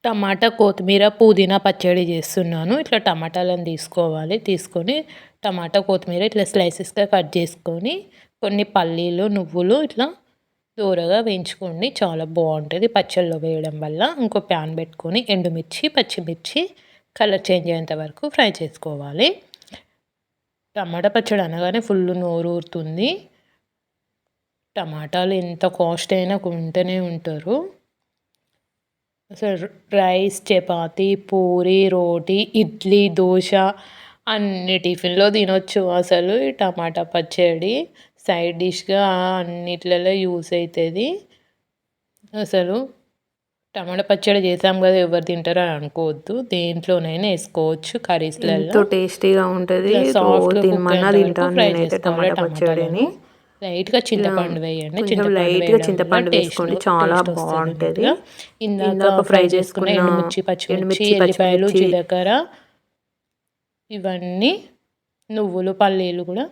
టమాటా, కొత్తిమీర, పుదీనా పచ్చడి చేస్తున్నాను. ఇట్లా టమాటాలను తీసుకోవాలి. తీసుకొని టమాటా, కొత్తిమీర ఇట్లా స్లైసెస్‌గా కట్ చేసుకొని, కొన్ని పల్లీలు, నువ్వులు ఇట్లా దోరగా వేయించుకోండి. చాలా బాగుంటుంది పచ్చడిలో వేయడం వల్ల. ఇంకో ప్యాన్ పెట్టుకొని ఎండుమిర్చి, పచ్చిమిర్చి కలర్ చేంజ్ అయ్యేంత వరకు ఫ్రై చేసుకోవాలి. టమాటా పచ్చడి అనగానే ఫుల్ నోరు ఊరుతుంది. టమాటాలు ఎంత కాస్ట్ అయినా కొంటూనే ఉంటారు. అసలు రైస్, చపాతీ, పూరి, రోటీ, ఇడ్లీ, దోశ అన్ని టిఫిన్‌లో తినొచ్చు అసలు ఈ టమాటా పచ్చడి. సైడ్ డిష్‌గా అన్నిట్లలో యూజ్ అవుతుంది. అసలు టమాటా పచ్చడి చేసాం కదా ఎవరు తింటారు అని అనుకోవద్దు. దేంట్లోనైనా వేసుకోవచ్చు కర్రీస్‌లలో. ఎంతో టేస్టీగా ఉంటుంది. సాఫ్ట్‌గా కుక్ తినమన్నా అయ్యేంత వరకు తింటాను ఫ్రై నేనైతే చేసుకోవాలి టమాటా పచ్చడిని. లైట్‌గా చింతపండు వేయండి. కొంచెం చింతపండు లైట్‌గా వేయడం వల్ల చింతపండు వేసుకోండి. చాలా టేస్ట్ వస్తుంది బాగుంటుంది. అన్నట్టుగా. ఇందాక ఫ్రై ఫ్రై చేసుకున్న చేసుకున్న ఎండుమిర్చి, పచ్చిమిర్చి, ఎండుమిర్చి, ఎల్లిపాయలు, పచ్చిమిర్చి జీలకర్ర ఇవన్నీ నువ్వులు, పల్లీలు కూడా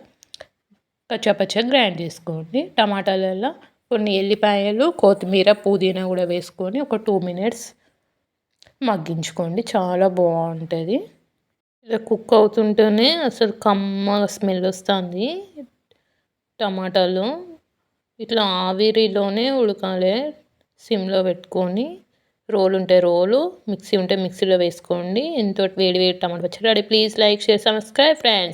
కచ్చాపచ్చగా గ్రైండ్ చేసుకోండి. టమాటాలలో కొన్ని ఎల్లిపాయలు, కొత్తిమీర, పుదీనా కూడా వేసుకొని ఒక 2 మినిట్స్ మగ్గించుకోండి. చాలా బాగుంటుంది. ఇలా కుక్ అవుతుంటేనే అసలు కమ్మగా స్మెల్ వస్తుంది. టమాటాలు ఇట్లా ఆవిరిలోనే ఉడకాలి. సిమ్లో పెట్టుకొని రోలు ఉంటే రోలు, మిక్సీ ఉంటే మిక్సీలో వేసుకోండి. ఎంతో వేడి వేడి టమాటా పచ్చడి ready. Please like, share, subscribe friends.